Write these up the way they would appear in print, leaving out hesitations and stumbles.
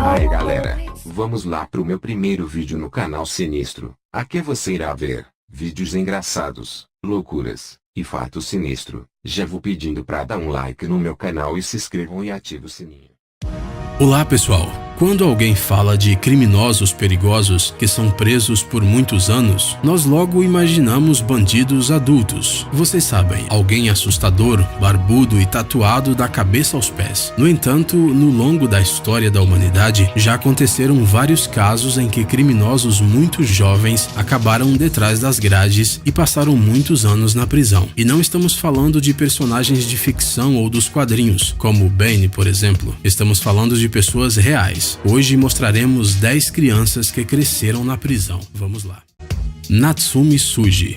Aí galera, vamos lá pro meu primeiro vídeo no canal Sinistro. Aqui você irá ver vídeos engraçados, loucuras e fatos sinistros. Já vou pedindo pra dar um like no meu canal e se inscrevam e ative o sininho. Olá pessoal, quando alguém fala de criminosos perigosos que são presos por muitos anos, nós logo imaginamos bandidos adultos. Vocês sabem, alguém assustador, barbudo e tatuado da cabeça aos pés. No entanto, no longo da história da humanidade, já aconteceram vários casos em que criminosos muito jovens acabaram detrás das grades e passaram muitos anos na prisão. E não estamos falando de personagens de ficção ou dos quadrinhos, como Bane, por exemplo. Estamos falando de pessoas reais. Hoje mostraremos 10 crianças que cresceram na prisão. Vamos lá. Natsume Tsuji.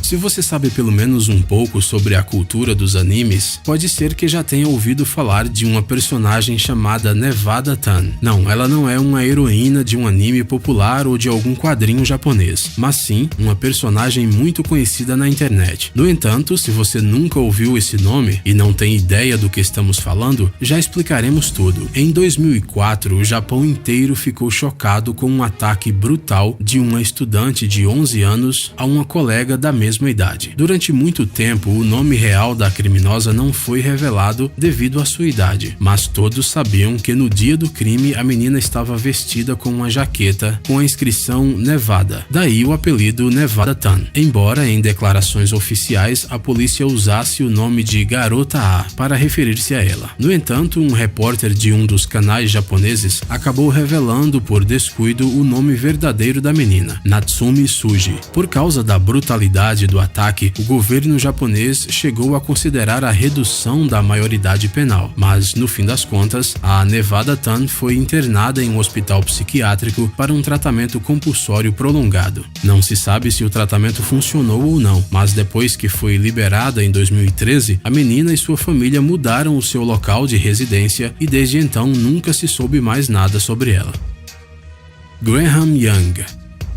Se você sabe pelo menos um pouco sobre a cultura dos animes, pode ser que já tenha ouvido falar de uma personagem chamada Nevada Tan. Não, ela não é uma heroína de um anime popular ou de algum quadrinho japonês, mas sim uma personagem muito conhecida na internet. No entanto, se você nunca ouviu esse nome e não tem ideia do que estamos falando, já explicaremos tudo. Em 2004, o Japão inteiro ficou chocado com um ataque brutal de uma estudante de 11 anos a uma colega da mesma idade. Durante muito tempo, o nome real da criminosa não foi revelado devido à sua idade, mas todos sabiam que no dia do crime a menina estava vestida com uma jaqueta com a inscrição Nevada, daí o apelido Nevada Tan, embora em declarações oficiais a polícia usasse o nome de Garota A para referir-se a ela. No entanto, um repórter de um dos canais japoneses acabou revelando por descuido o nome verdadeiro da menina, Natsume Tsuji. Por causa da brutalidade do ataque, o governo japonês chegou a considerar a redução da maioridade penal, mas no fim das contas, a Nevada Tan foi internada em um hospital psiquiátrico para um tratamento compulsório prolongado. Não se sabe se o tratamento funcionou ou não, mas depois que foi liberada em 2013, a menina e sua família mudaram o seu local de residência e desde então nunca se soube mais nada sobre ela. Graham Young.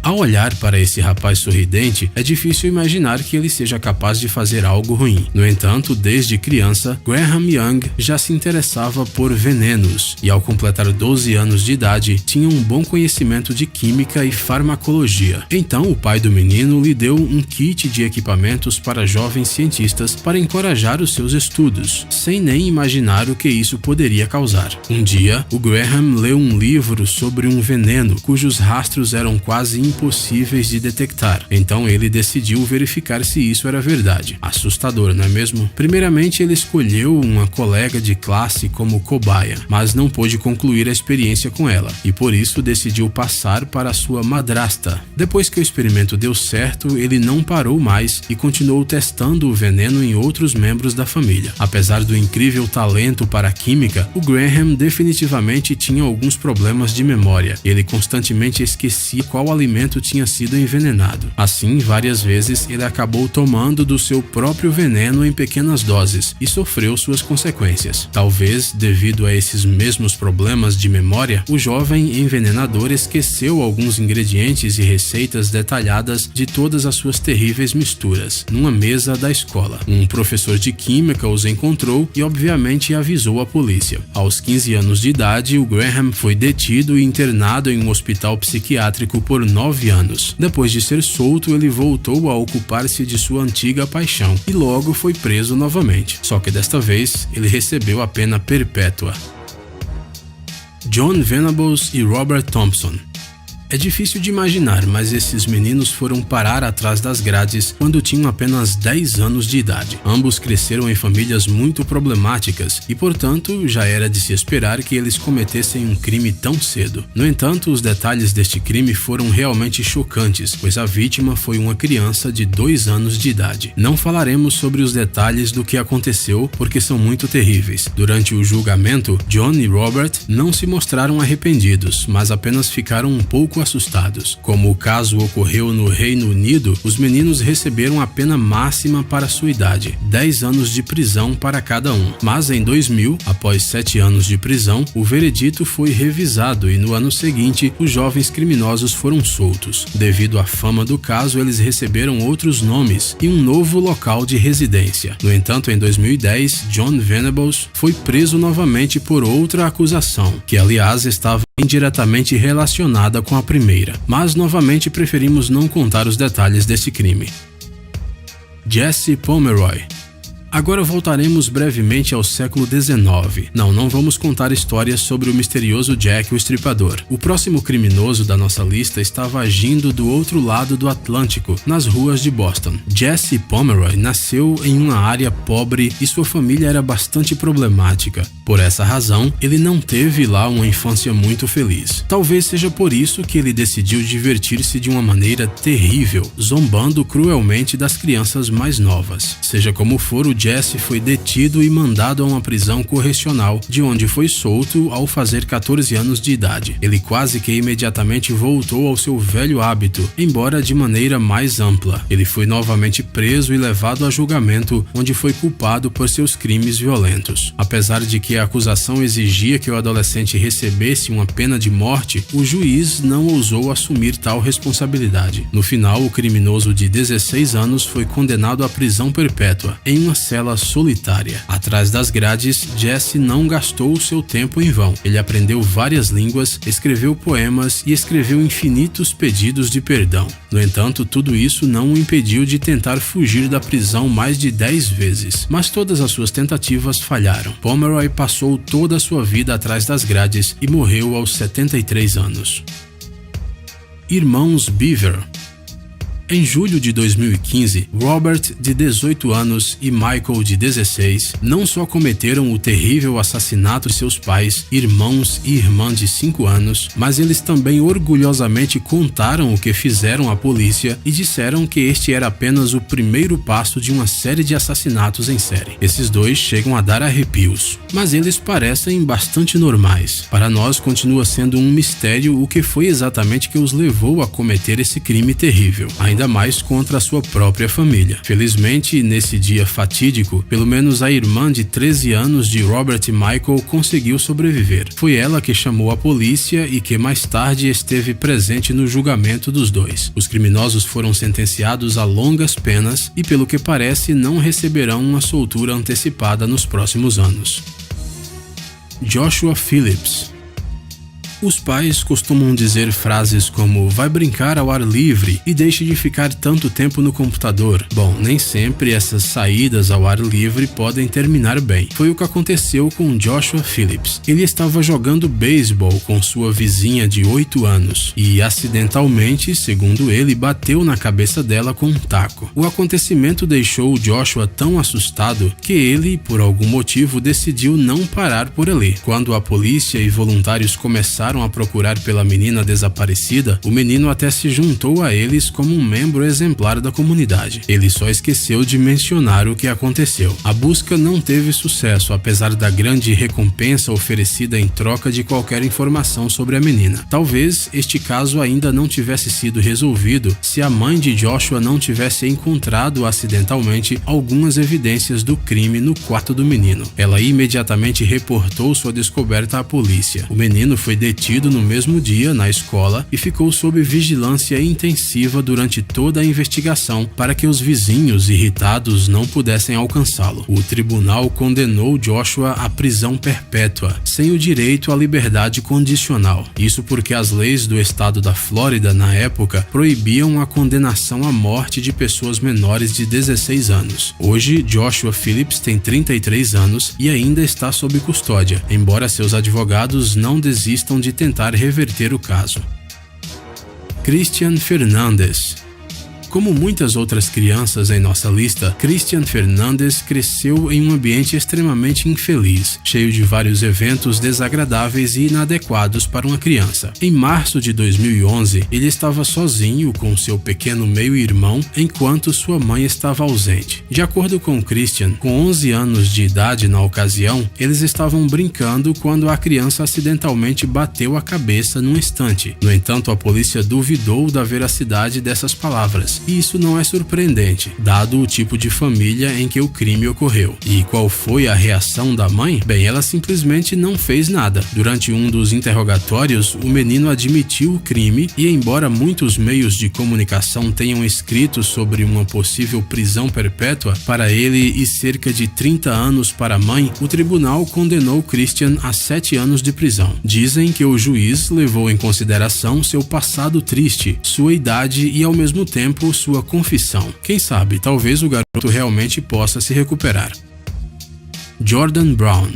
Ao olhar para esse rapaz sorridente, é difícil imaginar que ele seja capaz de fazer algo ruim. No entanto, desde criança, Graham Young já se interessava por venenos e, ao completar 12 anos de idade, tinha um bom conhecimento de química e farmacologia. Então, o pai do menino lhe deu um kit de equipamentos para jovens cientistas para encorajar os seus estudos, sem nem imaginar o que isso poderia causar. Um dia, o Graham leu um livro sobre um veneno cujos rastros eram quase impossíveis de detectar. Então ele decidiu verificar se isso era verdade. Assustador, não é mesmo? Primeiramente, ele escolheu uma colega de classe como cobaia, mas não pôde concluir a experiência com ela, e por isso decidiu passar para sua madrasta. Depois que o experimento deu certo, ele não parou mais e continuou testando o veneno em outros membros da família. Apesar do incrível talento para a química, o Graham definitivamente tinha alguns problemas de memória. Ele constantemente esquecia qual alimento tinha sido envenenado. Assim, várias vezes ele acabou tomando do seu próprio veneno em pequenas doses e sofreu suas consequências. Talvez, devido a esses mesmos problemas de memória, o jovem envenenador esqueceu alguns ingredientes e receitas detalhadas de todas as suas terríveis misturas, numa mesa da escola. Um professor de química os encontrou e obviamente avisou a polícia. Aos 15 anos de idade, o Graham foi detido e internado em um hospital psiquiátrico por 9 anos. Depois de ser solto, ele voltou a ocupar-se de sua antiga paixão e logo foi preso novamente. Só que desta vez, ele recebeu a pena perpétua. John Venables e Robert Thompson. É difícil de imaginar, mas esses meninos foram parar atrás das grades quando tinham apenas 10 anos de idade. Ambos cresceram em famílias muito problemáticas e, portanto, já era de se esperar que eles cometessem um crime tão cedo. No entanto, os detalhes deste crime foram realmente chocantes, pois a vítima foi uma criança de 2 anos de idade. Não falaremos sobre os detalhes do que aconteceu porque são muito terríveis. Durante o julgamento, John e Robert não se mostraram arrependidos, mas apenas ficaram um pouco pouco assustados. Como o caso ocorreu no Reino Unido, os meninos receberam a pena máxima para sua idade, 10 anos de prisão para cada um. Mas em 2000, após 7 anos de prisão, o veredito foi revisado e no ano seguinte, os jovens criminosos foram soltos. Devido à fama do caso, eles receberam outros nomes e um novo local de residência. No entanto, em 2010, John Venables foi preso novamente por outra acusação, que aliás estava indiretamente relacionada com a primeira. Mas novamente preferimos não contar os detalhes desse crime. Jesse Pomeroy. Agora voltaremos brevemente ao século XIX. Não vamos contar histórias sobre o misterioso Jack o Estripador. O próximo criminoso da nossa lista estava agindo do outro lado do Atlântico, nas ruas de Boston. Jesse Pomeroy nasceu em uma área pobre e sua família era bastante problemática. Por essa razão, ele não teve lá uma infância muito feliz. Talvez seja por isso que ele decidiu divertir-se de uma maneira terrível, zombando cruelmente das crianças mais novas. Seja como for, o Jesse foi detido e mandado a uma prisão correcional, de onde foi solto ao fazer 14 anos de idade. Ele quase que imediatamente voltou ao seu velho hábito, embora de maneira mais ampla. Ele foi novamente preso e levado a julgamento, onde foi culpado por seus crimes violentos. Apesar de que a acusação exigia que o adolescente recebesse uma pena de morte, o juiz não ousou assumir tal responsabilidade. No final, o criminoso de 16 anos foi condenado à prisão perpétua, em uma cela solitária. Atrás das grades, Jesse não gastou o seu tempo em vão. Ele aprendeu várias línguas, escreveu poemas e escreveu infinitos pedidos de perdão. No entanto, tudo isso não o impediu de tentar fugir da prisão mais de 10 vezes, mas todas as suas tentativas falharam. Pomeroy passou toda a sua vida atrás das grades e morreu aos 73 anos. Irmãos Beaver. Em julho de 2015, Robert, de 18 anos, e Michael, de 16, não só cometeram o terrível assassinato de seus pais, irmãos e irmã de 5 anos, mas eles também orgulhosamente contaram o que fizeram à polícia e disseram que este era apenas o primeiro passo de uma série de assassinatos em série. Esses dois chegam a dar arrepios, mas eles parecem bastante normais. Para nós, continua sendo um mistério o que foi exatamente que os levou a cometer esse crime terrível. Ainda mais contra a sua própria família. Felizmente, nesse dia fatídico, pelo menos a irmã de 13 anos de Robert e Michael conseguiu sobreviver. Foi ela que chamou a polícia e que mais tarde esteve presente no julgamento dos dois. Os criminosos foram sentenciados a longas penas e, pelo que parece, não receberão uma soltura antecipada nos próximos anos. Joshua Phillips. Os pais costumam dizer frases como "vai brincar ao ar livre" e "deixe de ficar tanto tempo no computador". Bom, nem sempre essas saídas ao ar livre podem terminar bem. Foi o que aconteceu com Joshua Phillips. Ele estava jogando beisebol com sua vizinha de 8 anos e, acidentalmente, segundo ele, bateu na cabeça dela com um taco. O acontecimento deixou Joshua tão assustado que ele, por algum motivo, decidiu não parar por ali. Quando a polícia e voluntários começaram a procurar pela menina desaparecida, o menino até se juntou a eles como um membro exemplar da comunidade. Ele só esqueceu de mencionar o que aconteceu. A busca não teve sucesso, apesar da grande recompensa oferecida em troca de qualquer informação sobre a menina. Talvez este caso ainda não tivesse sido resolvido se a mãe de Joshua não tivesse encontrado acidentalmente algumas evidências do crime no quarto do menino. Ela imediatamente reportou sua descoberta à polícia. O menino foi detido no mesmo dia na escola e ficou sob vigilância intensiva durante toda a investigação para que os vizinhos irritados não pudessem alcançá-lo. O tribunal condenou Joshua à prisão perpétua, sem o direito à liberdade condicional. Isso porque as leis do estado da Flórida na época proibiam a condenação à morte de pessoas menores de 16 anos. Hoje, Joshua Phillips tem 33 anos e ainda está sob custódia, embora seus advogados não desistam de tentar reverter o caso. Christian Fernandes. Como muitas outras crianças em nossa lista, Christian Fernandes cresceu em um ambiente extremamente infeliz, cheio de vários eventos desagradáveis e inadequados para uma criança. Em março de 2011, ele estava sozinho com seu pequeno meio-irmão enquanto sua mãe estava ausente. De acordo com Christian, com 11 anos de idade na ocasião, eles estavam brincando quando a criança acidentalmente bateu a cabeça num estante. No entanto, a polícia duvidou da veracidade dessas palavras, e isso não é surpreendente, dado o tipo de família em que o crime ocorreu. E qual foi a reação da mãe? Bem, ela simplesmente não fez nada. Durante um dos interrogatórios, o menino admitiu o crime e, embora muitos meios de comunicação tenham escrito sobre uma possível prisão perpétua para ele e cerca de 30 anos para a mãe, o tribunal condenou Christian a 7 anos de prisão. Dizem que o juiz levou em consideração seu passado triste, sua idade e, ao mesmo tempo, sua confissão. Quem sabe, talvez o garoto realmente possa se recuperar. Jordan Brown.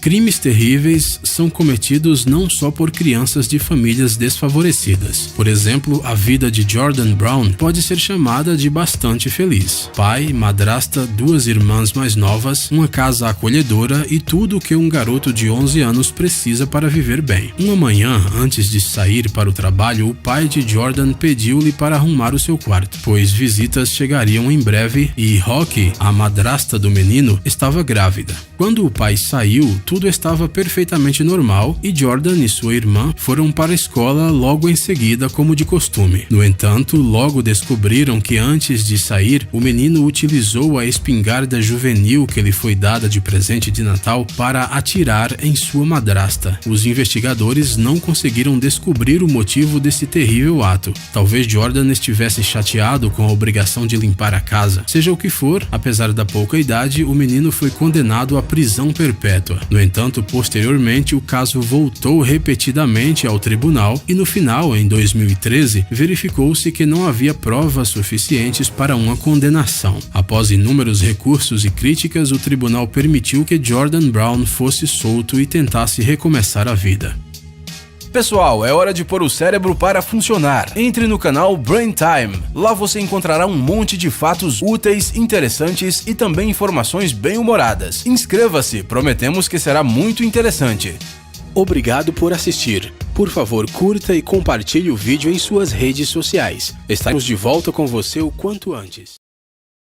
Crimes terríveis são cometidos não só por crianças de famílias desfavorecidas. Por exemplo, a vida de Jordan Brown pode ser chamada de bastante feliz. Pai, madrasta, 2 irmãs mais novas, uma casa acolhedora e tudo o que um garoto de 11 anos precisa para viver bem. Uma manhã, antes de sair para o trabalho, o pai de Jordan pediu-lhe para arrumar o seu quarto, pois visitas chegariam em breve e Rocky, a madrasta do menino, estava grávida. Quando o pai saiu, tudo estava perfeitamente normal e Jordan e sua irmã foram para a escola logo em seguida, como de costume. No entanto, logo descobriram que antes de sair, o menino utilizou a espingarda juvenil que lhe foi dada de presente de Natal para atirar em sua madrasta. Os investigadores não conseguiram descobrir o motivo desse terrível ato. Talvez Jordan estivesse chateado com a obrigação de limpar a casa. Seja o que for, apesar da pouca idade, o menino foi condenado à prisão perpétua. No entanto, posteriormente, o caso voltou repetidamente ao tribunal e no final, em 2013, verificou-se que não havia provas suficientes para uma condenação. Após inúmeros recursos e críticas, o tribunal permitiu que Jordan Brown fosse solto e tentasse recomeçar a vida. Pessoal, é hora de pôr o cérebro para funcionar. Entre no canal Brain Time. Lá você encontrará um monte de fatos úteis, interessantes e também informações bem-humoradas. Inscreva-se, prometemos que será muito interessante. Obrigado por assistir. Por favor, curta e compartilhe o vídeo em suas redes sociais. Estaremos de volta com você o quanto antes.